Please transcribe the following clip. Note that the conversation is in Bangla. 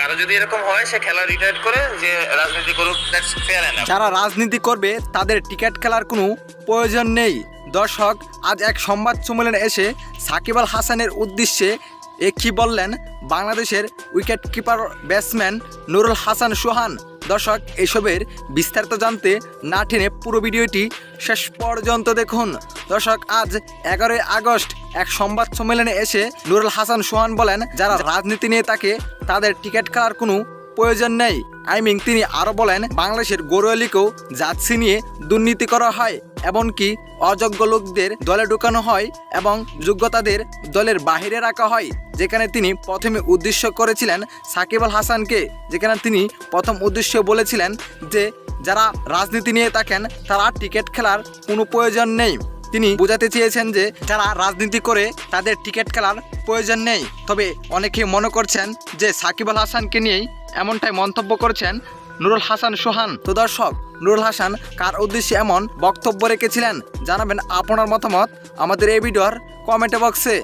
আর যদি এরকম হয় সে খেলা রিটায়ার করে যে রাজনীতি করুক, দ্যাটস ফেয়ার এনাফ। যারা রাজনীতি করবে তাদের টিকিট খেলার কোনো প্রয়োজন নেই। দর্শক, আজ এক সংবাদ সম্মেলনে এসে সাকিব আল হাসানের উদ্দেশ্যে কি বললেন বাংলাদেশের wicket keeper batsman Nurul Hasan Sohan. দর্শক, এসবের বিস্তারিত জানতে না টেনে পুরো ভিডিওটি শেষ পর্যন্ত দেখুন। দর্শক, আজ 11ই আগস্ট এক সংবাদ সম্মেলনে এসে নুরুল হাসান সোহান বলেন, যারা রাজনীতি নিয়ে থাকে তাদের টিকিট খেলার কোনো প্রয়োজন নেই। তিনি আরও বলেন, বাংলাদেশের গৌরলীকেও জার্সি নিয়ে দুর্নীতি করা হয়, এমনকি অযোগ্য লোকদের দলে ঢুকানো হয় এবং যোগ্যতাদের দলের বাহিরে রাখা হয়। যেখানে তিনি প্রথমে উদ্দেশ্য করেছিলেন সাকিব আল হাসানকে, যেখানে তিনি প্রথম উদ্দেশ্য বলেছিলেন যে যারা রাজনীতি নিয়ে থাকেন তারা টিকিট খেলার কোনো প্রয়োজন নেই। তিনি বোঝাতে চেয়েছেন যে যারা রাজনীতি করে তাদের টিকিট খেলার প্রয়োজন নেই। তবে অনেকে মনে করছেন যে সাকিব আল হাসানকে নিয়েই এমনটাই মন্তব্য করেছেন নুরুল হাসান সোহান। তো দর্শক, নুরুল হাসান কার উদ্দেশ্যে এমন বক্তব্য রেখেছিলেন জানাবেন আপনার মতামত আমাদের এই ভিডিওর কমেন্ট বক্সে।